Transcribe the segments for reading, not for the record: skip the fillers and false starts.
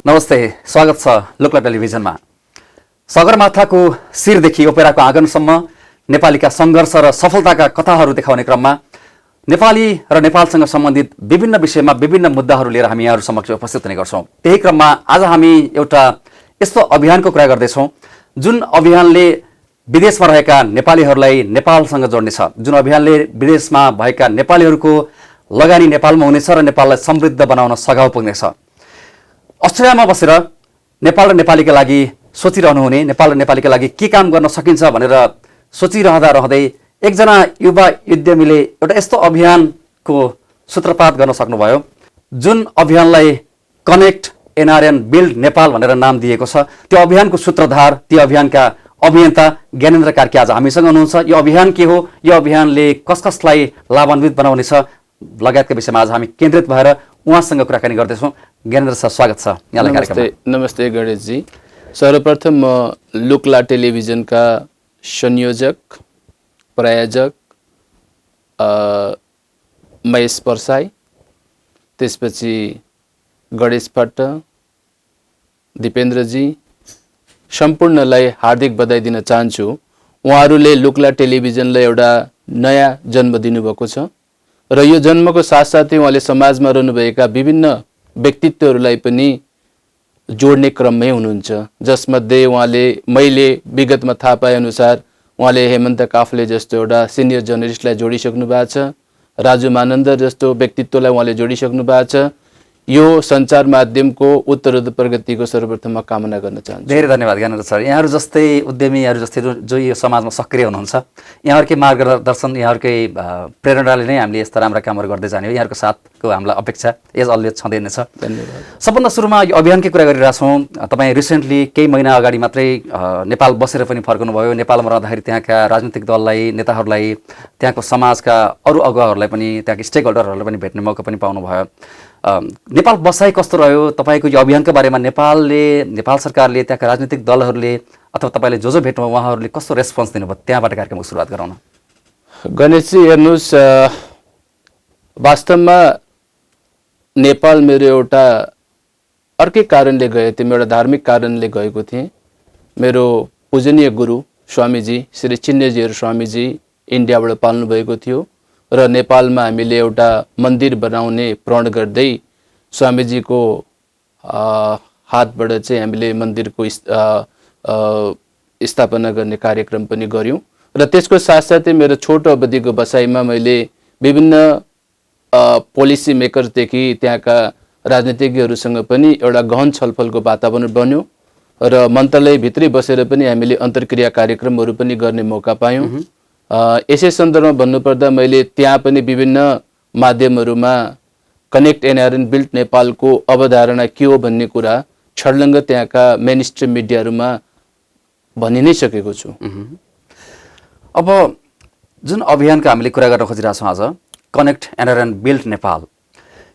नमस्ते, स्वागत छ लोकला टेलिभिजनमा। सगरमाथाको शिरदेखि ओपेराको आँगनसम्म नेपालीका सङ्घर्ष र सफलताका कथाहरू देखाउने क्रममा नेपाली र नेपालसँग सम्बन्धित विभिन्न विषयमा विभिन्न मुद्दाहरू लिएर हामी यहाँहरू समक्ष उपस्थित हुने गर्छौँ। त्यही क्रममा आज हामी एउटा यस्तो अभियानको कुरा गर्दैछौँ जुन अभियानले विदेशमा रहेका नेपालीहरूलाई नेपालसँग जोड्नेछ, जुन अभियानले विदेशमा भएका नेपालीहरूको लगानी नेपालमा हुनेछ र नेपाललाई समृद्ध बनाउन सघाउ पुग्नेछ। अस्ट्रेलियामा बसेर नेपाल र नेपालीका लागि सोचिरहनुहुने, नेपाल र नेपालीका लागि के काम गर्न सकिन्छ भनेर सोचिरहँदा रहँदै एकजना युवा उद्यमीले एउटा यस्तो अभियानको सूत्रपात गर्न सक्नुभयो जुन अभियानलाई कनेक्ट एनआरएन बिल्ड नेपाल भनेर नाम दिएको छ। त्यो अभियानको सूत्रधार, त्यो अभियानका अभियन्ता ज्ञानेन्द्र कार्की आज हामीसँग हुनुहुन्छ। यो अभियान के हो, यो अभियानले कस कसलाई लाभान्वित बनाउनेछ लगायतका विषयमा आज हामी केन्द्रित भएर उहाँसँग कुराकानी गर्दैछौँ। ज्ञानेन्द्र सर, स्वागत छ यहाँलाई कार्यक्रममा। नमस्ते गणेशजी। सर्वप्रथम म लोकला टेलिभिजनका संयोजक, प्रायोजक महेश परसाई, त्यसपछि गणेश भट्ट, दिपेन्द्रजी सम्पूर्णलाई हार्दिक बधाई दिन चाहन्छु। उहाँहरूले लोकला टेलिभिजनलाई एउटा नयाँ जन्म दिनुभएको छ र यो जन्मको साथसाथै उहाँले समाजमा रहनुभएका विभिन्न व्यक्तित्वहरूलाई पनि जोड्ने क्रममै हुनुहुन्छ, जसमध्ये उहाँले मैले विगतमा थाहा पाएअनुसार उहाँले हेमन्त काफ्ले जस्तो एउटा सिनियर जर्नलिस्टलाई जोडिसक्नु भएको छ, राजु मानन्दर जस्तो व्यक्तित्वलाई उहाँले जोडिसक्नु भएको छ। यो सञ्चार माध्यमको उत्तरोत्तर प्रगतिको सर्वप्रथम म कामना गर्न चाहन्छु। धेरै धन्यवाद ज्ञानेन्द्र सर। यहाँहरू जस्तै उद्यमी, यहाँहरू जस्तै जो यो समाजमा सक्रिय हुनुहुन्छ, यहाँहरूकै मार्गदर्शन, यहाँहरूकै प्रेरणाले नै हामीले यस्ता राम्रा कामहरू गर्दै जाने हो। यहाँहरूको साथको हामीलाई अपेक्षा एज अलवेज छँदै नै छ। धन्यवाद। सबभन्दा सुरुमा यो अभियानकै कुरा गरिरहेछौँ। तपाईँ रिसेन्टली केही महिना अगाडि मात्रै नेपाल बसेर पनि फर्कनुभयो। नेपालमा रहँदाखेरि त्यहाँका राजनीतिक दललाई, नेताहरूलाई, त्यहाँको समाजका अरू अगुवाहरूलाई पनि, त्यहाँको स्टेक होल्डरहरूलाई पनि भेट्ने मौका पनि पाउनुभयो। नेपाल बसाइ कस्तो रह्यो? तपाईँको यो अभियानको बारेमा नेपाल सरकारले, त्यहाँका राजनीतिक दलहरूले अथवा तपाईँले जो भेट्नुभयो उहाँहरूले कस्तो रेस्पोन्स दिनुभयो? त्यहाँबाट कार्यक्रमको सुरुवात गराउन। गणेशजी हेर्नुहोस्, वास्तवमा नेपाल मेरो एउटा अर्कै कारणले गएको थिएँ, एउटा धार्मिक कारणले गएको थिएँ। मेरो पूजनीय गुरु स्वामीजी श्री चिन्नेजीहरू स्वामीजी इन्डियाबाट पाल्नु भएको थियो र नेपालमा हामीले एउटा मन्दिर बनाउने प्रण गर्दै स्वामीजीको हातबाट चाहिँ हामीले मन्दिरको स्थापना गर्ने कार्यक्रम पनि गऱ्यौँ र त्यसको साथसाथै मेरो छोटो अवधिको बसाइमा मैले विभिन्न पोलिसी मेकर्सदेखि त्यहाँका राजनीतिज्ञहरूसँग पनि एउटा गहन छलफलको वातावरण बन्यो र मन्त्रालयभित्रै बसेर पनि हामीले अन्तर्क्रिया कार्यक्रमहरू पनि गर्ने मौका पायौँ। यसै सन्दर्भमा भन्नुपर्दा मैले त्यहाँ पनि विभिन्न माध्यमहरूमा कनेक्ट एनआरएन बिल्ड नेपालको अवधारणा के हो भन्ने कुरा छर्लङ्ग त्यहाँका मेन स्ट्रिम मिडियाहरूमा भनि नै सकेको छु। अब जुन अभियानको हामीले कुरा गर्न खोजिरहेछौँ आज, कनेक्ट एनआरएन बिल्ड नेपाल,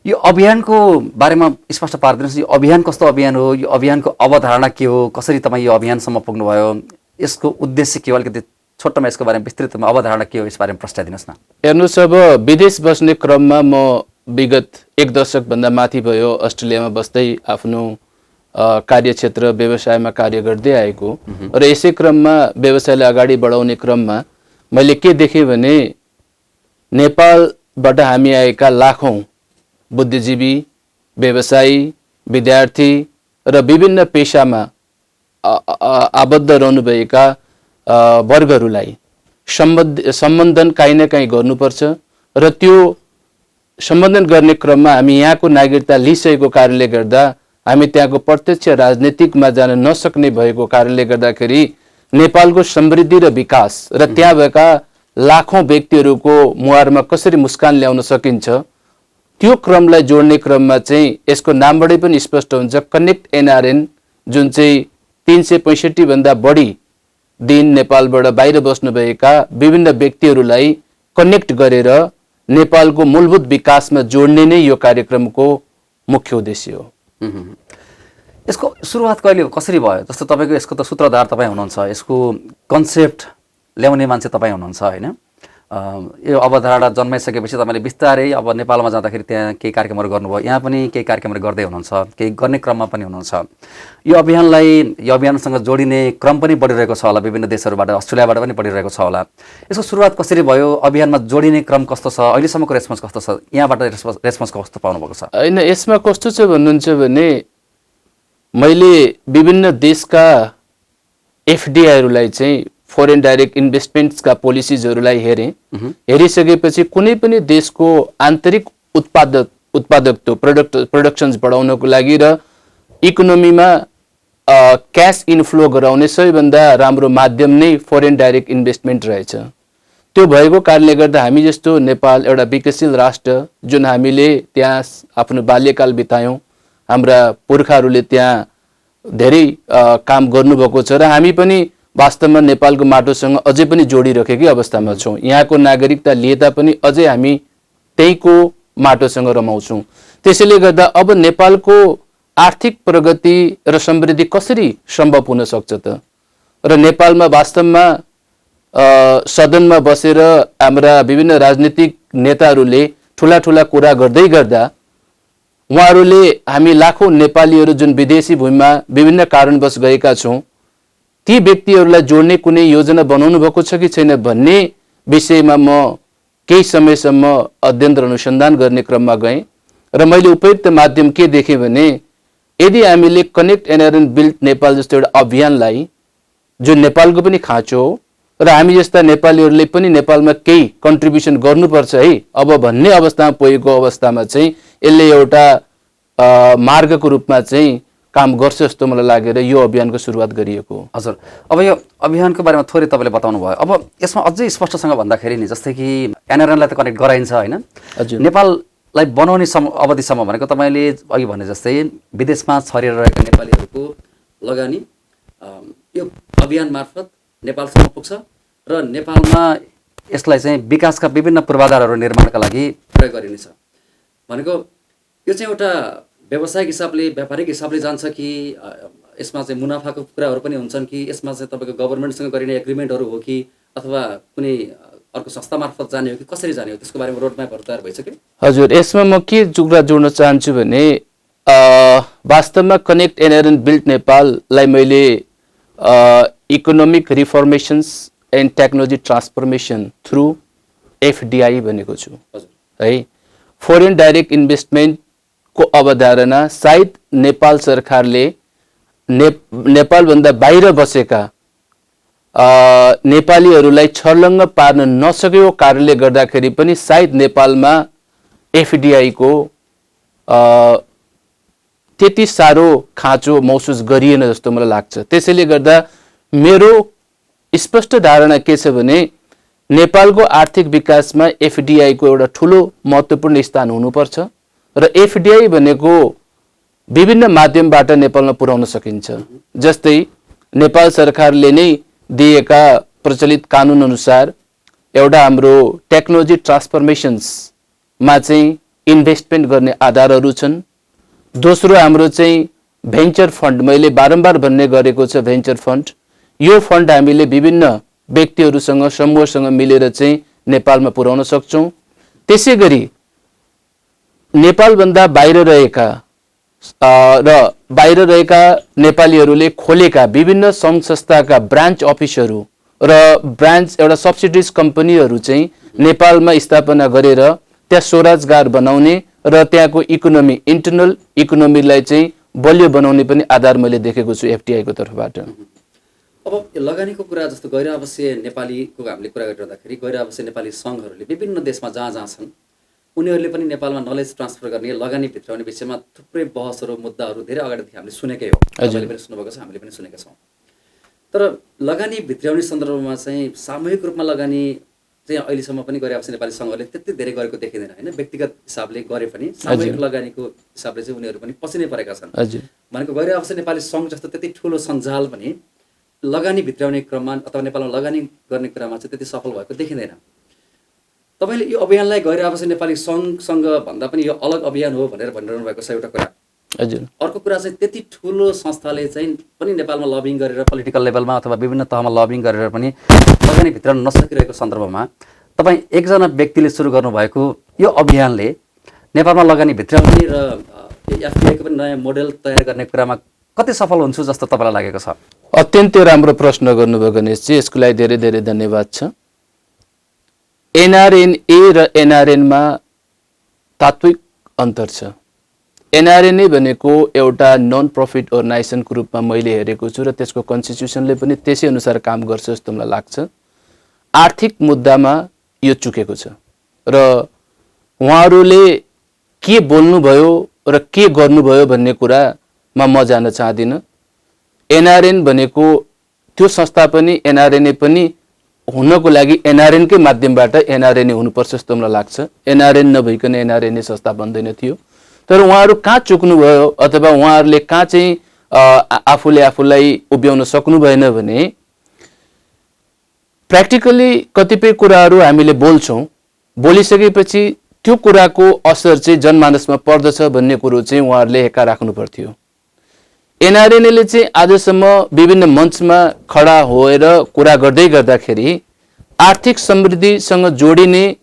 यो अभियानको बारेमा स्पष्ट पारिदिनुहोस्। यो अभियान कस्तो अभियान हो? यो अभियानको अवधारणा के हो? कसरी तपाईँ यो अभियानसम्म पुग्नुभयो? यसको उद्देश्य के हो? अलिकति छोटोमा यसको बारेमा विस्तृत अवधारणा के हो, यस बारेमा प्रस्ताइदिनुहोस् न। हेर्नुहोस्, अब विदेश बस्ने क्रममा म विगत 1 दशकभन्दा माथि भयो अस्ट्रेलियामा बस्दै आफ्नो कार्यक्षेत्र व्यवसायमा कार्य गर्दै आएको र यसै क्रममा व्यवसायलाई अगाडि बढाउने क्रममा मैले के देखेँ भने नेपालबाट हामी आएका लाखौँ बुद्धिजीवी, व्यवसायी, विद्यार्थी र विभिन्न पेसामा आबद्ध रहनुभएका वर्गहरूलाई सम्बन्धन काहीँ न काहीँ गर्नुपर्छ र त्यो सम्बन्धन गर्ने क्रममा हामी यहाँको नागरिकता लिइसकेको कारणले गर्दा हामी त्यहाँको प्रत्यक्ष राजनीतिकमा जान नसक्ने भएको कारणले गर्दाखेरि नेपालको समृद्धि र विकास र त्यहाँ भएका लाखौँ व्यक्तिहरूको मुहारमा कसरी मुस्कान ल्याउन सकिन्छ त्यो क्रमलाई जोड्ने क्रममा चाहिँ यसको नामबाटै पनि स्पष्ट हुन्छ, कनेक्ट एनआरएन, जुन चाहिँ 365 भन्दा बढी दिन नेपालबाट बाहिर बस्नुभएका विभिन्न व्यक्तिहरूलाई कनेक्ट गरेर नेपालको मूलभूत विकासमा जोड्ने नै यो कार्यक्रमको मुख्य उद्देश्य हो। यसको सुरुवात कहिले कसरी भयो? जस्तो तपाईँको यसको त सूत्रधार तपाईँ हुनुहुन्छ, यसको कन्सेप्ट ल्याउने मान्छे तपाईँ हुनुहुन्छ होइन? यो अवधारणा जन्माइसकेपछि तपाईँले बिस्तारै अब नेपालमा जाँदाखेरि त्यहाँ केही कार्यक्रमहरू गर्नुभयो, यहाँ पनि केही कार्यक्रमहरू गर्दै हुनुहुन्छ, केही गर्ने क्रममा पनि हुनुहुन्छ। यो अभियानसँग जोडिने क्रम पनि बढिरहेको छ होला, विभिन्न देशहरूबाट, अस्ट्रेलियाबाट पनि बढिरहेको छ होला। यसको सुरुवात कसरी भयो, अभियानमा जोडिने क्रम कस्तो छ, अहिलेसम्मको रेस्पोन्स कस्तो छ, यहाँबाट रेस्पोन्स कस्तो पाउनुभएको छ? होइन, यसमा कस्तो छ भन्नुहुन्छ भने मैले विभिन्न देशका एफडिआईहरूलाई चाहिँ फरेन डाइरेक्ट इन्भेस्टमेन्ट्सका पोलिसिजहरूलाई हेरिसकेपछि कुनै पनि देशको आन्तरिक उत्पादकत्व प्रोडक्सन्स बढाउनको लागि र इकोनोमीमा क्यास इन्फ्लो गराउने सबैभन्दा राम्रो माध्यम नै फरेन डाइरेक्ट इन्भेस्टमेन्ट रहेछ। त्यो भएको कारणले गर्दा हामी जस्तो नेपाल एउटा विकसशील राष्ट्र, जुन हामीले त्यहाँ आफ्नो बाल्यकाल बितायौँ, हाम्रा पुर्खाहरूले त्यहाँ धेरै काम गर्नुभएको छ र हामी पनि वास्तवमा नेपालको माटोसँग अझै पनि जोडिराखेकै अवस्थामा छौँ। यहाँको नागरिकता लिए तापनि अझै हामी त्यहीँको माटोसँग रमाउँछौँ। त्यसैले गर्दा अब नेपालको आर्थिक प्रगति र समृद्धि कसरी सम्भव हुन सक्छ त? र नेपालमा वास्तवमा सदनमा बसेर हाम्रा विभिन्न राजनीतिक नेताहरूले ठुला ठुला कुरा गर्दै गर्दा उहाँहरूले हामी लाखौँ नेपालीहरू जुन विदेशी भूमिमा विभिन्न कारणवश गएका छौँ, ती व्यक्तिहरूलाई जोड्ने कुनै योजना बनाउनु भएको छ कि छैन भन्ने विषयमा म केही समयसम्म अध्ययन र अनुसन्धान गर्ने क्रममा गएँ र मैले उपयुक्त माध्यम के देखेँ भने यदि हामीले कनेक्ट एनआरएन बिल्ड नेपाल जस्तो एउटा अभियानलाई, जो नेपालको पनि खाँचो हो र हामी जस्ता नेपालीहरूले पनि नेपालमा केही कन्ट्रिब्युसन गर्नुपर्छ है अब भन्ने अवस्थामा पुगेको अवस्थामा चाहिँ यसले एउटा मार्गको रूपमा चाहिँ काम गर्छ जस्तो मलाई लागेर यो अभियानको सुरुवात गरिएको हो। हजुर, अब यो अभियानको बारेमा थोरै तपाईँले बताउनु भयो। अब यसमा अझै स्पष्टसँग भन्दाखेरि नि, जस्तै कि एनआरएनलाई त कनेक्ट गराइन्छ होइन, नेपाललाई बनाउने अवधिसम्म भनेको तपाईँले अघि भने जस्तै विदेशमा छरेर रहेका नेपालीहरूको लगानी यो अभियान मार्फत नेपालसम्म पुग्छ र नेपालमा यसलाई चाहिँ विकासका विभिन्न पूर्वाधारहरू निर्माणका लागि प्रयोग गरिनेछ भनेको यो चाहिँ एउटा व्यावसायिक हिसाबले, व्यापारिक हिसाबले जान्छ कि यसमा चाहिँ मुनाफाको कुराहरू पनि हुन्छन् कि यसमा चाहिँ तपाईँको गभर्मेन्टसँग गरिने एग्रिमेन्टहरू हो कि अथवा कुनै अर्को संस्था मार्फत जाने हो कि कसरी जाने हो, त्यसको बारेमा रोडम्यापहरू तयार भइसक्यो? हजुर, यसमा म के कुरा जोड्न चाहन्छु भने वास्तवमा कनेक्ट एनआरएन बिल्ड नेपाललाई मैले economic reformations and technology transformation through FDI भनेको छु है। फरेन डाइरेक्ट इन्भेस्टमेन्ट को अवधारणा सायद नेपाल सरकारले नेपालभन्दा बाहिर बसेका नेपालीहरूलाई छर्लङ्ग पार्न नसकेको कारणले गर्दाखेरि पनि सायद नेपालमा एफडिआई को त्यति साह्रो खाँचो महसुस गरिएन जस्तो मलाई लाग्छ। त्यसैले गर्दा मेरो स्पष्ट धारणा के छ भने नेपालको आर्थिक विकासमा एफडिआई को एउटा ठुलो महत्त्वपूर्ण स्थान हुनुपर्छ र एफडिआई भनेको विभिन्न माध्यमबाट नेपालमा पुर्याउन सकिन्छ। जस्तै नेपाल सरकारले नै दिएका प्रचलित कानुन अनुसार एउटा हाम्रो टेक्नोलोजी ट्रान्सफर्मेसन्समा चाहिँ इन्भेस्टमेन्ट गर्ने आधारहरू छन्। दोस्रो हाम्रो चाहिँ भेन्चर फन्ड, मैले बारम्बार भन्ने गरेको छ भेन्चर फन्ड, यो फन्ड हामीले विभिन्न व्यक्तिहरूसँग समूहसँग मिलेर चाहिँ नेपालमा पुर्याउन सक्छौँ। त्यसै गरी नेपालभन्दा बाहिर रहेका नेपालीहरूले खोलेका विभिन्न सङ्घ संस्थाका ब्रान्च अफिसहरू र ब्रान्च एउटा सब्सिडिज कम्पनीहरू चाहिँ नेपालमा स्थापना गरेर त्यहाँ स्वरोजगार बनाउने र त्यहाँको इकोनोमी, इन्टरनल इकोनोमीलाई चाहिँ बलियो बनाउने पनि आधार मैले देखेको छु एफडिआई को तर्फबाट। अब लगानीको कुरा जस्तो गैर आवासीय नेपालीको हामीले कुरा गरिरहँदाखेरि गैर आवासीय नेपाली सङ्घहरूले विभिन्न देशमा जहाँ जहाँ छन् उनीहरूले पनि नेपालमा नलेज ट्रान्सफर गर्ने, लगानी भित्राउने विषयमा थुप्रै बहसहरू, मुद्दाहरू धेरै अगाडिदेखि हामीले सुनेकै हो, हामीले पनि सुन्नुभएको छ, हामीले पनि सुनेका छौँ। तर लगानी भित्राउने सन्दर्भमा चाहिँ सामूहिक रूपमा लगानी चाहिँ अहिलेसम्म पनि गैर आवासीय नेपाली सङ्घहरूले त्यति धेरै गरेको देखिँदैन होइन। व्यक्तिगत हिसाबले गरे पनि सामूहिक लगानीको हिसाबले चाहिँ उनीहरू पनि पछि नै परेका छन्। भनेको गैर आवासीय नेपाली सङ्घ जस्तो त्यति ठुलो सञ्जाल पनि लगानी भित्राउने क्रममा अथवा नेपालमा लगानी गर्ने क्रममा चाहिँ त्यति सफल भएको देखिँदैन। तपाईँले यो अभियानलाई गैर आवासीय नेपाली सङ्घसँग भन्दा पनि यो अलग अभियान हो भनेर भनिरहनु भएको छ एउटा कुरा। हजुर, अर्को कुरा चाहिँ त्यति ठुलो संस्थाले चाहिँ पनि नेपालमा लबिङ गरेर पोलिटिकल लेभलमा अथवा विभिन्न तहमा लबिङ गरेर पनि लगानी भित्राउन नसकिरहेको सन्दर्भमा तपाईँ एकजना व्यक्तिले सुरु गर्नुभएको यो अभियानले नेपालमा लगानी भित्राउने र एफडिआईको पनि नयाँ मोडेल तयार गर्ने कुरामा कति सफल हुन्छ जस्तो तपाईँलाई लागेको छ? अत्यन्तै राम्रो प्रश्न गर्नुभयो गणेशजी, यसको लागि धेरै धेरै धन्यवाद छ। एनआरएनए र एनआरएनमा तात्विक अन्तर छ। एनआरएनए भनेको एउटा नन प्रफिट अर्गनाइजेसनको रूपमा मैले हेरेको छु र त्यसको कन्स्टिट्युसनले पनि त्यसै अनुसार काम गर्छ जस्तो मलाई लाग्छ। आर्थिक मुद्दामा यो चुकेको छ र उहाँहरूले के बोल्नुभयो र के गर्नुभयो भन्ने कुरामा म जान चाहदिनँ। एनआरएन भनेको त्यो संस्था पनि एनआरएनए पनि हुनको लागि एनआरएनकै माध्यमबाट एनआरएनए हुनुपर्छ जस्तो मलाई लाग्छ। एनआरएन नभइकन एनआरएनए संस्था बन्दैन थियो। तर उहाँहरू कहाँ चुक्नुभयो अथवा उहाँहरूले कहाँ चाहिँ आफूले आफूलाई उभ्याउन सक्नु भएन भने प्र्याक्टिकली कतिपय कुराहरू हामीले बोल्छौँ, बोलिसकेपछि त्यो कुराको असर चाहिँ जनमानसमा पर्दछ भन्ने कुरो चाहिँ उहाँहरूले हेक्का राख्नु पर्थ्यो। एनआरएनएले चाहिँ आजसम्म विभिन्न मञ्चमा खडा भएर कुरा गर्दै गर्दाखेरि आर्थिक समृद्धिसँग जोडिने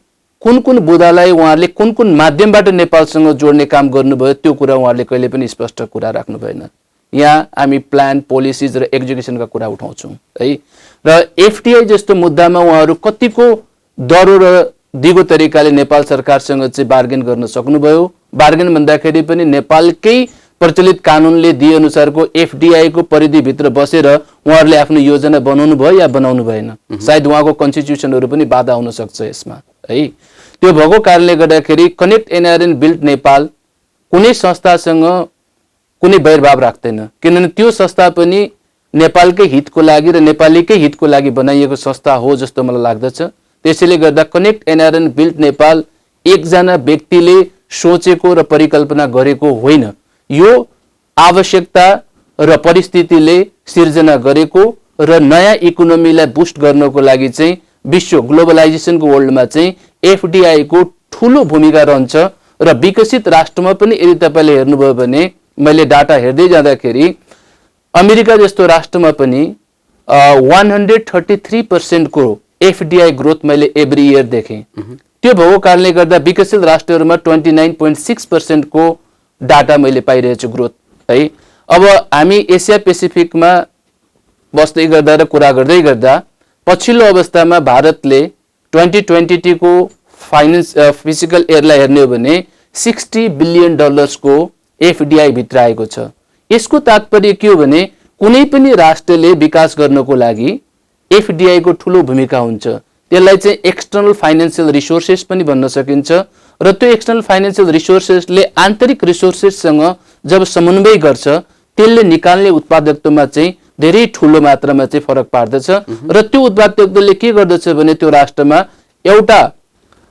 कुन कुन बुदालाई उहाँहरूले कुन कुन माध्यमबाट नेपालसँग जोड्ने काम गर्नुभयो त्यो कुरा उहाँहरूले कहिले पनि स्पष्ट कुरा राख्नु भएन। यहाँ हामी प्लान, पोलिसिज र एक्जिक्युसनका कुरा उठाउँछौँ है। र एफडिआई जस्तो मुद्दामा उहाँहरू कतिको दरो र दिगो तरिकाले नेपाल सरकारसँग चाहिँ बार्गेन गर्न सक्नुभयो। बार्गेन भन्दाखेरि पनि नेपालकै प्रचलित कानुनले दिए अनुसारको एफडिआईको परिधिभित्र बसेर उहाँहरूले आफ्नो योजना बनाउनु भयो या बनाउनु भएन। सायद उहाँको कन्स्टिट्युसनहरू पनि बाधा हुन सक्छ यसमा है। त्यो भएको कारणले गर्दाखेरि कनेक्ट एनआरएन बिल्ड नेपाल कुनै संस्थासँग कुनै वैरभाव राख्दैन, किनभने त्यो संस्था पनि नेपालकै हितको लागि र नेपालीकै हितको लागि बनाइएको संस्था हो जस्तो मलाई लाग्दछ। त्यसैले गर्दा कनेक्ट एनआरएन बिल्ड नेपाल एकजना व्यक्तिले सोचेको र परिकल्पना गरेको होइन। यो आवश्यकता र परिस्थितिले सिर्जना गरेको र नयाँ इकोनोमीलाई बुस्ट गर्नको लागि चाहिँ विश्व ग्लोबलाइजेसनको वर्ल्डमा चाहिँ एफडिआई को ठुलो भूमिका रहन्छ। र विकसित राष्ट्रमा पनि यदि तपाईँले हेर्नुभयो भने मैले डाटा हेर्दै जाँदाखेरि अमेरिका जस्तो राष्ट्रमा पनि 133% को एफडिआई ग्रोथ मैले एभ्री इयर देखेँ। त्यो भएको कारणले गर्दा विकसित राष्ट्रहरूमा 29.6% को डाटा मैले पाइरहेको छु ग्रोथ है। अब हामी एसिया पेसिफिकमा बस्दै गर्दा र कुरा गर्दै गर्दा पछिल्लो अवस्थामा भारतले 2022 को फाइनेन्स फिजिकल एयरलाई हेर्ने हो भने $60 बिलियन को एफडिआई भित्र आएको छ। यसको तात्पर्य के हो भने कुनै पनि राष्ट्रले विकास गर्नको लागि एफडिआई को ठुलो भूमिका हुन्छ। त्यसलाई चाहिँ एक्सटर्नल फाइनेन्शियल रिसोर्सेस पनि भन्न सकिन्छ र त्यो एक्सटर्नल फाइनेन्शियल रिसोर्सेसले आन्तरिक रिसोर्सेससँग जब समन्वय गर्छ त्यसले निकाल्ने उत्पादकतामा चाहिँ धेरै ठुलो मात्रामा चाहिँ फरक पार्दछ र त्यो उत्पादकताले के गर्दछ भने त्यो राष्ट्रमा एउटा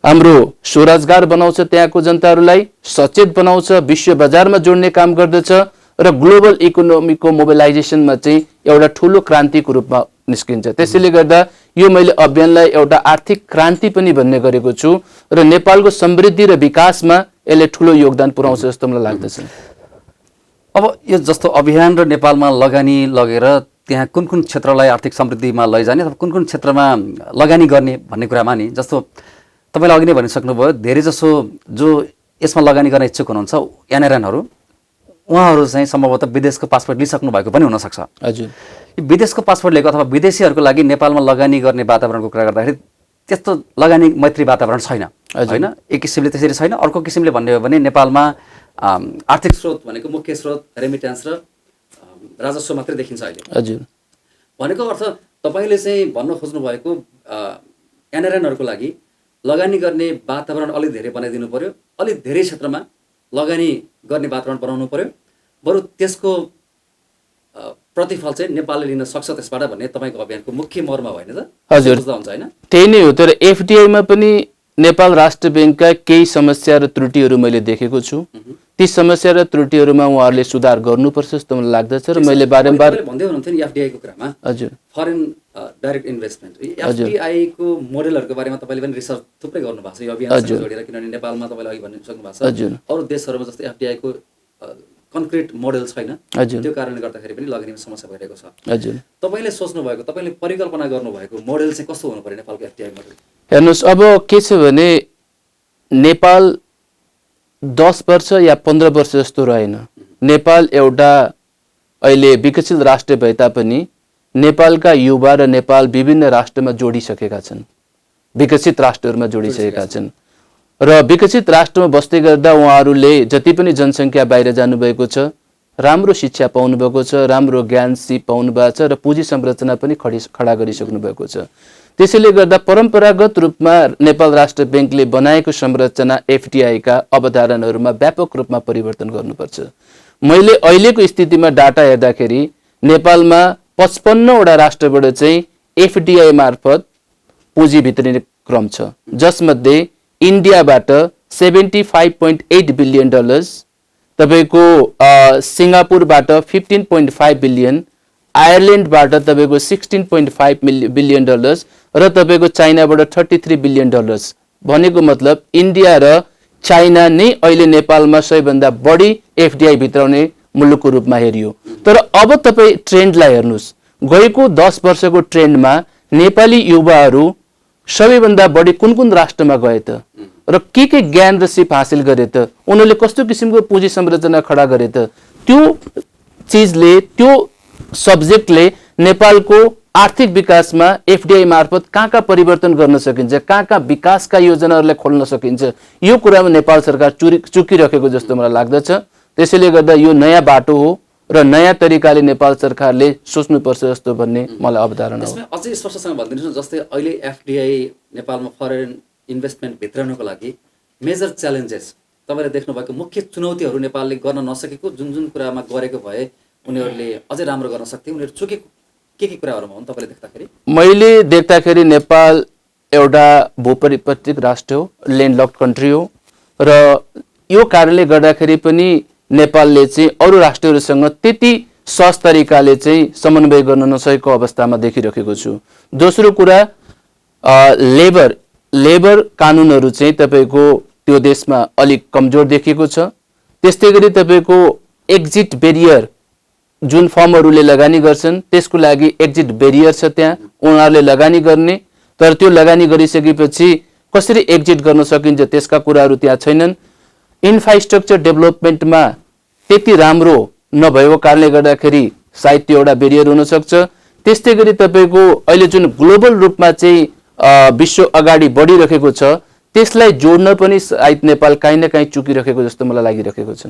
हाम्रो स्वरोजगार बनाउँछ, त्यहाँको जनताहरूलाई सचेत बनाउँछ, विश्व बजारमा जोड्ने काम गर्दछ र ग्लोबल इकोनोमीको मोबिलाइजेसनमा चाहिँ एउटा ठुलो क्रान्तिको रूपमा निस्किन्छ। त्यसैले गर्दा यो मैले अभियानलाई एउटा आर्थिक क्रान्ति पनि भन्ने गरेको छु र नेपालको समृद्धि र विकासमा यसले ठुलो योगदान पुर्याउँछ जस्तो मलाई लाग्दछ। अब यो जस्तो अभियान र नेपालमा लगानी लगेर त्यहाँ कुन कुन क्षेत्रलाई आर्थिक समृद्धिमा लैजाने अथवा कुन कुन क्षेत्रमा लगानी गर्ने भन्ने कुरामा नि जस्तो तपाईँले अघि नै भनिसक्नुभयो धेरैजसो जो यसमा लगानी गर्न इच्छुक हुनुहुन्छ एनआरएनहरू उहाँहरू चाहिँ सम्भवतः विदेशको पासपोर्ट लिइसक्नु भएको पनि हुनसक्छ। हजुर, विदेशको पासपोर्ट लिएको अथवा विदेशीहरूको लागि नेपालमा लगानी गर्ने वातावरणको कुरा गर्दाखेरि त्यस्तो लगानी मैत्री वातावरण छैन होइन। एक किसिमले त्यसरी छैन। अर्को किसिमले भन्ने हो भने नेपालमा आर्थिक स्रोत भनेको मुख्य स्रोत रेमिट्यान्स र राजस्व मात्रै देखिन्छ अहिले। हजुर, भनेको अर्थ तपाईँले चाहिँ भन्न खोज्नु भएको एनआरएनहरूको लागि लगानी गर्ने वातावरण अलिक धेरै बनाइदिनु पर्यो, अलिक धेरै क्षेत्रमा लगानी गर्ने वातावरण बनाउनु पर्यो, बरु त्यसको प्रतिफल चाहिँ नेपालले लिन सक्छ त्यसबाट भन्ने तपाईँको अभियानको मुख्य मर्म होइन त? हजुर, हुन्छ होइन? त्यही नै हो। तर एफडिआईमा पनि नेपाल राष्ट्र ब्याङ्कका केही समस्या र त्रुटिहरू मैले देखेको छु। ती समस्या र त्रुटिहरूमा उहाँहरूले सुधार गर्नुपर्छ जस्तो मलाई लाग्दछ र मैले बारम्बार भन्दै हुनुहुन्थ्यो नि एफडिआई को कुरामा। हजुर, फरेन डाइरेक्ट इन्भेस्टमेन्ट एफडिआई को मोडेलहरूको बारेमा तपाईँले पनि रिसर्च थुप्रै गर्नु भएको छ यो अभियानसँग जोडेर, किनभने नेपालमा तपाईँले अघि भनिसक्नु भएको छ हजुर, अरू देशहरूमा जस्तै एफडिआई को कन्क्रिट मोडेल छैन, हजुर त्यो कारणले गर्दाखेरि पनि लगानीमा समस्या भइरहेको छ। हजुर तपाईँले सोच्नु भएको, तपाईँले परिकल्पना गर्नुभएको मोडेल चाहिँ कस्तो हुनु पर्यो नेपालको एफडिआई मोडेल? हेर्नुहोस्, अब के छ भने नेपाल 10 वर्ष या 15 वर्ष जस्तो रहेन। नेपाल एउटा अहिले विकसित राष्ट्र भए तापनि नेपालका युवा र नेपाल विभिन्न राष्ट्रमा जोडिसकेका छन्, विकसित राष्ट्रहरूमा जोडिसकेका छन् र विकसित राष्ट्रमा बस्दै गर्दा उहाँहरूले जति पनि जनसङ्ख्या बाहिर जानुभएको छ, राम्रो शिक्षा पाउनुभएको छ, राम्रो ज्ञान सिप पाउनुभएको छ र पुँजी संरचना पनि खडा गरिसक्नु भएको छ। त्यसैले गर्दा परम्परागत रूपमा नेपाल राष्ट्र ब्याङ्कले बनाएको संरचना एफडिआई का अवधारणाहरूमा व्यापक रूपमा परिवर्तन गर्नुपर्छ। मैले अहिलेको स्थितिमा डाटा हेर्दाखेरि नेपालमा 55 वटा राष्ट्रबाट चाहिँ एफडिआई मार्फत पुँजी भित्रिने क्रम छ, जसमध्ये इन्डियाबाट $75.8 बिलियन, तपाईको सिङ्गापुरबाट 15.5 बिलियन, आयरल्यान्डबाट तपाईको $16.5 बिलियन र तपाईको चाइनाबाट $33 बिलियन। भनेको मतलब इन्डिया र चाइना नै अहिले नेपालमा सबैभन्दा बढी एफडिआई भित्राउने मुलुकको रूपमा हेरियो। तर अब तपाईँ ट्रेन्डलाई हेर्नुहोस्, गएको 10 वर्षको ट्रेन्डमा नेपाली युवाहरू सबैभन्दा बढी कुन कुन राष्ट्रमा गए त र के ज्ञान र सिप हासिल गरे त, उनीहरूले कस्तो किसिमको पुँजी संरचना खडा गरे त, त्यो चिजले, त्यो सब्जेक्टले नेपालको आर्थिक विकासमा एफडिआई मार्फत कहाँ परिवर्तन गर्न सकिन्छ, कहाँ विकासका योजनाहरूलाई खोल्न सकिन्छ, यो कुरामा नेपाल सरकार चुकिरहेको जस्तो मलाई लाग्दछ। त्यसैले गर्दा यो नयाँ बाटो हो र नयाँ तरिकाले नेपाल सरकारले सोच्नुपर्छ जस्तो भन्ने मलाई अवधारणा हो। त्यसमा अझै स्पष्टसँग भनिदिनुहोस् न, जस्तै अहिले एफडिआई नेपालमा फरेन इन्भेस्टमेन्ट भित्राउनको लागि मेजर च्यालेन्जेस तपाईँले देख्नुभएको मुख्य चुनौतीहरू नेपालले गर्न नसकेको, जुन जुन कुरामा गरेको भए उनीहरूले अझै राम्रो गर्न सक्थे, उनीहरू चुकेको के कुराहरूमा हुन् तपाईँले देख्दाखेरि? मैले देख्दाखेरि नेपाल एउटा भूपरिवर्तित राष्ट्र हो, ल्यान्डलक्ड कन्ट्री हो र यो कारणले गर्दाखेरि पनि नेपालले चाहिँ अरू राष्ट्रहरूसँग त्यति सहज तरिकाले चाहिँ समन्वय गर्न नसकेको अवस्थामा देखिरहेको छु। दोस्रो कुरा, लेबर कानुनहरू चाहिँ तपाईको त्यो देशमा अलिक कमजोर देखिएको छ। त्यस्तै गरी तपाईको एक्जिट बेरियर, जुन फर्महरूले लगानी गर्छन् त्यसको लागि एक्जिट बेरियर छ, त्यहाँ उनीहरूले लगानी गर्ने, तर त्यो लगानी गरिसकेपछि कसरी एक्जिट गर्न सकिन्छ त्यसका कुराहरू त्यहाँ छैनन्। इन्फ्रास्ट्रक्चर डेभलपमेन्टमा त्यति राम्रो नभएको कारणले गर्दाखेरि सायद त्यो एउटा बेरियर हुन सक्छ। त्यस्तै गरी तपाईको अहिले जुन ग्लोबल रूपमा चाहिँ विश्व अगाडि बढिरहेको छ त्यसलाई जोड्न पनि सायद नेपाल काहीँ न काहीँ चुकिरहेको जस्तो मलाई लागिरहेको छ।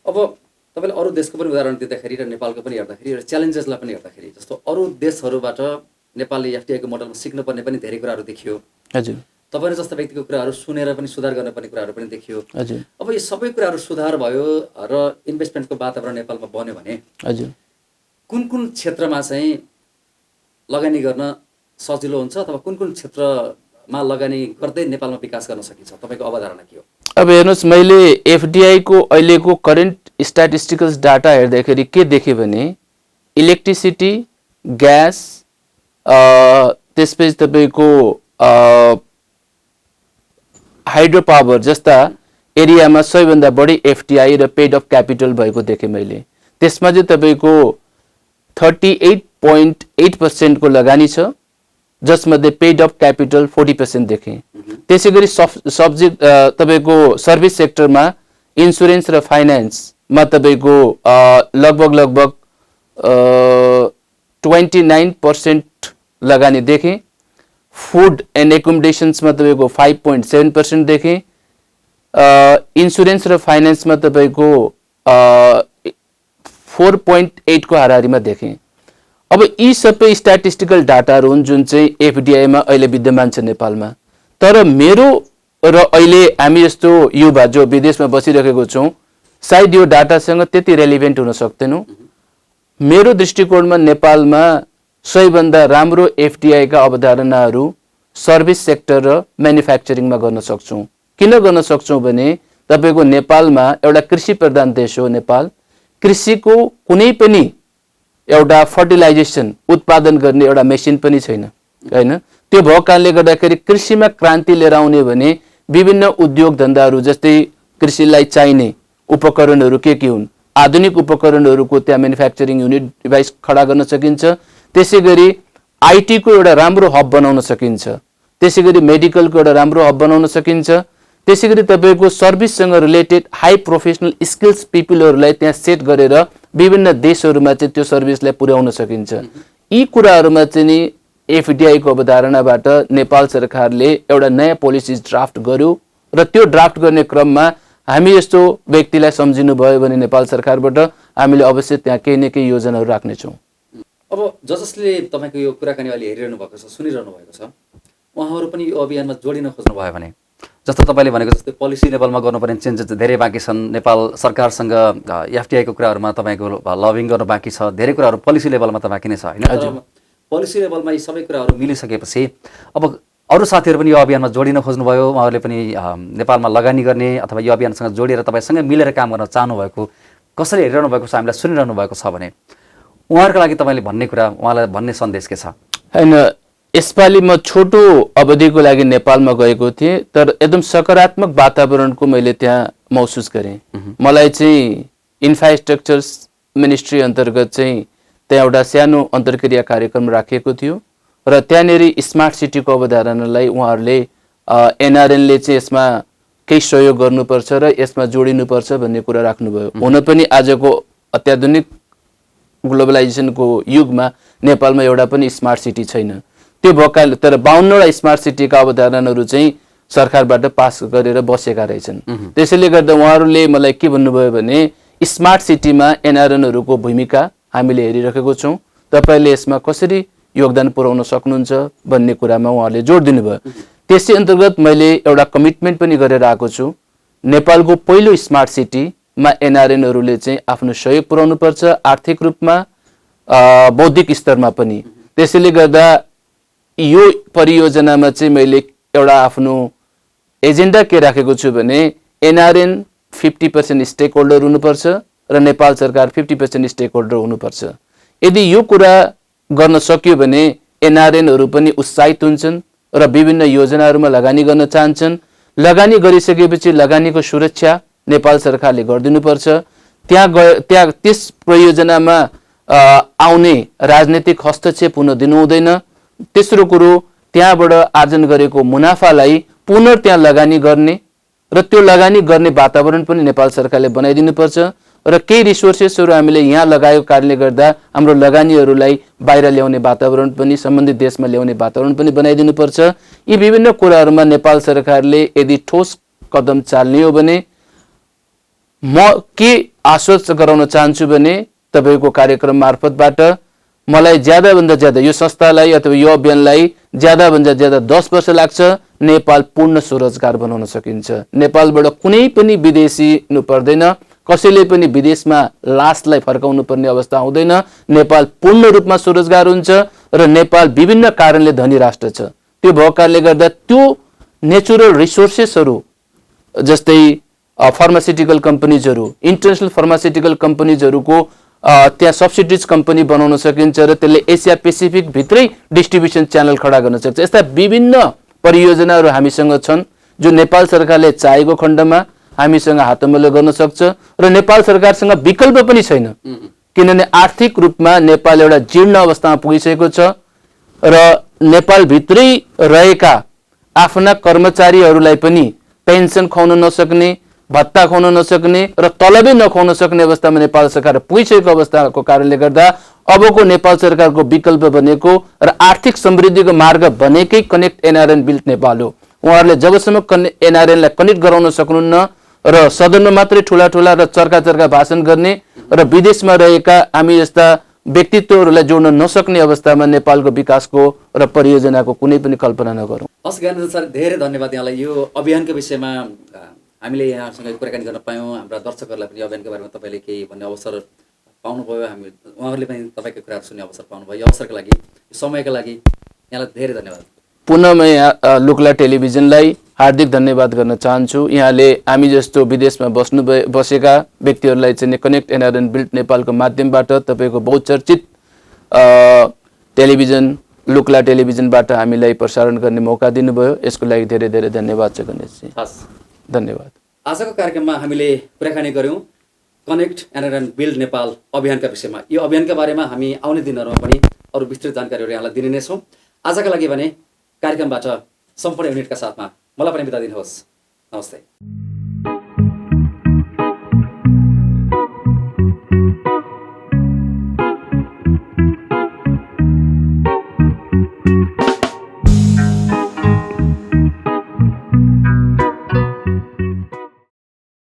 अब तपाईँले अरू देशको पनि उदाहरण दिँदाखेरि र नेपालको पनि हेर्दाखेरि र च्यालेन्जेसलाई पनि हेर्दाखेरि, जस्तो अरू देशहरूबाट नेपालले एफडिआईको मोडलमा सिक्नुपर्ने पनि धेरै कुराहरू देखियो। हजुर, तपाईँले जस्तो व्यक्तिको कुराहरू सुनेर पनि सुधार गर्नुपर्ने कुराहरू पनि देखियो। हजुर, अब यो सबै कुराहरू सुधार भयो र इन्भेस्टमेन्टको वातावरण नेपालमा बन्यो भने हजुर, कुन क्षेत्रमा चाहिँ लगानी गर्न सजिलो हुन्छ अथवा कुन क्षेत्रमा लगानी गर्दै नेपालमा विकास गर्न सकिन्छ, तपाईँको अवधारणा के हो? अब हेर्नुहोस्, मैले एफडिआई को अहिलेको करेन्ट स्ट्याटिस्टिकल्स डाटा हेर्दाखेरि के देखेँ भने इलेक्ट्रिसिटी, ग्यास, त्यसपछि तपाईँको हाइड्रो पावर जस्ता एरियामा सबैभन्दा बढी एफडिआई र पेड अफ क्यापिटल भएको देखेँ मैले। त्यसमा चाहिँ तपाईँको 38.8% को लगानी छ, जसमध्ये पेड अफ क्यापिटल 40% देखेँ। त्यसै गरी सब्जेक्ट तपाईँको सर्भिस सेक्टरमा इन्सुरेन्स र फाइनेन्समा तपाईँको लगभग 29% लगानी देखेँ। फूड एन्ड एकोमोडेसन्समा तपाईँको 5.7% देखेँ। इन्सुरेन्स र फाइनेन्समा तपाईँको 4.8 को हाराहारीमा देखेँ। अब यी सबै स्ट्याटिस्टिकल डाटाहरू हुन् जुन चाहिँ एफडिआईमा अहिले विद्यमान छ नेपालमा। तर मेरो र अहिले हामी जस्तो युवा जो विदेशमा बसिरहेको छौँ सायद यो डाटासँग त्यति रेलिभेन्ट हुन सक्दैनौँ। मेरो दृष्टिकोणमा नेपालमा सबैभन्दा राम्रो एफडिआई का अवधारणाहरू सर्भिस सेक्टर र म्यानुफ्याक्चरिङमा गर्न सक्छौँ। किन गर्न सक्छौँ भने तपाईको नेपालमा एउटा कृषि प्रधान देश हो नेपाल। कृषिको कुनै पनि एउटा फर्टिलाइजेसन उत्पादन गर्ने एउटा मेसिन पनि छैन, हैन? त्यो भएको कारणले गर्दाखेरि कृषिमा क्रान्ति लिएर आउने भने विभिन्न उद्योग धन्दाहरू जस्तै कृषिलाई चाहिने उपकरणहरू के हुन्, आधुनिक उपकरणहरूको त्यहाँ म्यानुफ्याक्चरिङ युनिट डिभाइस खडा गर्न सकिन्छ। त्यसै गरी आइटीको एउटा राम्रो हब बनाउन सकिन्छ, त्यसै गरी मेडिकलको एउटा राम्रो हब बनाउन सकिन्छ, त्यसै गरी तपाईँको सर्भिससँग रिलेटेड हाई प्रोफेसनल स्किल्स पिपलहरूलाई त्यहाँ सेट गरेर विभिन्न देशहरूमा चाहिँ त्यो सर्भिसलाई पुर्याउन सकिन्छ। यी कुराहरूमा चाहिँ नि एफडिआईको अवधारणाबाट नेपाल सरकारले एउटा नयाँ पोलिसी ड्राफ्ट गर्यो र त्यो ड्राफ्ट गर्ने क्रममा हामी यस्तो व्यक्तिलाई सम्झिनु भयो भने नेपाल सरकारबाट हामीले अवश्य त्यहाँ केही न केही योजनाहरू राख्नेछौँ। अब जसले तपाईँको यो कुराकानी अहिले हेरिरहनु भएको छ, सुनिरहनु भएको छ, उहाँहरू पनि यो अभियानमा जोडिन खोज्नु भयो भने जस्तो तपाईँले भनेको जस्तै पोलिसी लेभलमा गर्नुपर्ने चेन्जेस धेरै बाँकी छन्। नेपाल सरकारसँग एफटिआईको कुराहरूमा तपाईँको लबिङ गर्नु बाँकी छ, धेरै कुराहरू पोलिसी लेभलमा त बाँकी नै छ होइन। तर पोलिसी लेभलमा यी सबै कुराहरू मिलिसकेपछि अब अरू साथीहरू पनि यो अभियानमा जोडिन खोज्नुभयो, उहाँहरूले पनि नेपालमा लगानी गर्ने अथवा यो अभियानसँग जोडिएर तपाईँसँग मिलेर काम गर्न चाहनुभएको, कसरी हेरिरहनु भएको छ, हामीलाई सुनिरहनु भएको छ भने उहाँहरूको लागि तपाईँले भन्ने कुरा, उहाँलाई भन्ने सन्देश के छ? होइन, यसपालि म छोटो अवधिको लागि नेपालमा गएको थिएँ, तर एकदम सकारात्मक वातावरणको मैले त्यहाँ महसुस गरेँ। मलाई चाहिँ इन्फ्रास्ट्रक्चर मिनिस्ट्री अन्तर्गत चाहिँ त्यहाँ एउटा सानो अन्तर्क्रिया कार्यक्रम राखिएको थियो र त्यहाँनिर स्मार्ट सिटीको अवधारणालाई उहाँहरूले एनआरएनले चाहिँ यसमा केही सहयोग गर्नुपर्छ र यसमा जोडिनुपर्छ भन्ने कुरा राख्नुभयो। हुन पनि आजको अत्याधुनिक ग्लोबलाइजेसनको युगमा नेपालमा एउटा पनि स्मार्ट सिटी छैन। त्यो भएकाले तर 52वटा स्मार्ट सिटीका अवधारणाहरू चाहिँ सरकारबाट पास गरेर बसेका रहेछन्। त्यसैले गर्दा उहाँहरूले मलाई के भन्नुभयो भने स्मार्ट सिटीमा एनआरएनहरूको भूमिका हामीले हेरिरहेको छौँ, तपाईँले यसमा कसरी योगदान पुर्याउन सक्नुहुन्छ भन्ने कुरामा उहाँहरूले जोड दिनुभयो। त्यसै अन्तर्गत मैले एउटा कमिटमेन्ट पनि गरेर आएको छु, नेपालको पहिलो स्मार्ट सिटीमा एनआरएनहरूले चाहिँ आफ्नो सहयोग पुर्याउनुपर्छ, आर्थिक रूपमा बौद्धिक स्तरमा पनि। त्यसैले गर्दा यो परियोजनामा चाहिँ मैले एउटा आफ्नो एजेन्डा के राखेको छु भने एनआरएन 50% स्टेक होल्डर हुनुपर्छ र नेपाल सरकार 50% स्टेक होल्डर हुनुपर्छ। यदि यो कुरा गर्न सकियो भने एनआरएनहरू पनि उत्साहित हुन्छन् र विभिन्न योजनाहरूमा लगानी गर्न चाहन्छन्। लगानी गरिसकेपछि लगानीको सुरक्षा नेपाल सरकारले गरिदिनुपर्छ। त्यहाँ त्यस परियोजनामा आउने राजनीतिक हस्तक्षेप हुन दिनु हुँदैन। तेस्रो कुरो, त्यहाँबाट आर्जन गरेको मुनाफालाई पुनः त्यहाँ लगानी गर्ने र त्यो लगानी गर्ने वातावरण पनि नेपाल सरकारले बनाइदिनुपर्छ र केही रिसोर्सेसहरू हामीले यहाँ लगाएको कारणले गर्दा हाम्रो लगानीहरूलाई बाहिर ल्याउने वातावरण पनि, सम्बन्धित देशमा ल्याउने वातावरण पनि बनाइदिनुपर्छ। यी विभिन्न कुराहरूमा नेपाल सरकारले यदि ठोस कदम चाल्ने हो भने म के आश्वस्त गराउन चाहन्छु भने तपाईँको कार्यक्रम मार्फतबाट मलाई ज्यादाभन्दा ज्यादा यो संस्थालाई अथवा यो अभियानलाई ज्यादाभन्दा ज्यादा 10 वर्ष लाग्छ, नेपाल पूर्ण स्वरोजगार बनाउन सकिन्छ। नेपालबाट कुनै पनि विदेशी नु पर्दैन, कसैले पनि विदेशमा लासलाई फर्काउनु पर्ने अवस्था आउँदैन। नेपाल पूर्ण रूपमा स्वरोजगार हुन्छ र नेपाल विभिन्न कारणले धनी राष्ट्र छ। त्यो भएको कारणले गर्दा त्यो नेचुरल रिसोर्सेसहरू जस्तै फार्मास्युटिकल कम्पनीजहरू, इन्टरनेसनल फार्मास्युटिकल कम्पनीजहरूको त्यहाँ सब्सिडिज कम्पनी बनाउन सकिन्छ र त्यसले एसिया पेसिफिक भित्रै डिस्ट्रिब्युसन च्यानल खडा गर्न सक्छ। यस्ता विभिन्न परियोजनाहरू हामीसँग छन् जो नेपाल सरकारले चाहेको खण्डमा हामीसँग हातमैलो गर्न सक्छ र नेपाल सरकारसँग विकल्प पनि छैन, किनभने आर्थिक रूपमा नेपाल एउटा जीर्ण अवस्थामा पुगिसकेको छ र नेपालभित्रै रहेका आफ्ना कर्मचारीहरूलाई पनि पेन्सन खुवाउन नसक्ने, भत्ता खुवाउन नसक्ने र तलबै नखुवाउन सक्ने अवस्थामा नेपाल सरकार पुगिसकेको अवस्थाको कारणले गर्दा अबको नेपाल सरकारको विकल्प बनेको र आर्थिक समृद्धिको मार्ग बनेकै कनेक्ट एनआरएन बिल्ड नेपाल हो। उहाँहरूले जबसम्म एनआरएनलाई कनेक्ट गराउन सक्नुहुन्न र सदनमा मात्रै ठुला ठुला र चर्का चर्का भाषण गर्ने र विदेशमा रहेका हामी जस्ता व्यक्तित्वहरूलाई जोड्न नसक्ने अवस्थामा नेपालको विकासको र परियोजनाको कुनै पनि कल्पना नगरौँ। हस् ज्ञानेन्द्र सर, धेरै धन्यवाद यहाँलाई। यो अभियानको विषयमा हामीले यहाँसँग कुराकानी गर्न पायौँ। हाम्रा दर्शकहरूलाई पनि अभियानको बारेमा तपाईँले केही भन्ने अवसर पाउनुभयो, हामी उहाँहरूले पनि तपाईँको कुराहरू सुन्ने अवसर पाउनुभयो। यो अवसरको लागि, यो समयको लागि यहाँलाई धेरै धन्यवाद। पुनः म यहाँ लुक्ला टेलिभिजनलाई हार्दिक धन्यवाद गर्न चाहन्छु। यहाँले हामी जस्तो विदेशमा बसेका व्यक्तिहरूलाई चाहिँ कनेक्ट एनआरएन बिल्ड नेपालको माध्यमबाट तपाईँको बहुचर्चित टेलिभिजन लुक्ला टेलिभिजनबाट हामीलाई प्रसारण गर्ने मौका दिनुभयो। यसको लागि धेरै धेरै धन्यवाद छ गणेशजी। हस्, धन्यवाद। आजको कार्यक्रममा हामीले कुराकानी गऱ्यौँ कनेक्ट एन्ड बिल्ड नेपाल अभियानका विषयमा। यो अभियानका बारेमा हामी आउने दिनहरूमा पनि अरू विस्तृत जानकारीहरू यहाँलाई दिने नै छौँ। आजका लागि भने कार्यक्रमबाट सम्पूर्ण युनिटका साथमा मलाई पनि बिदा दिनुहोस्। नमस्ते।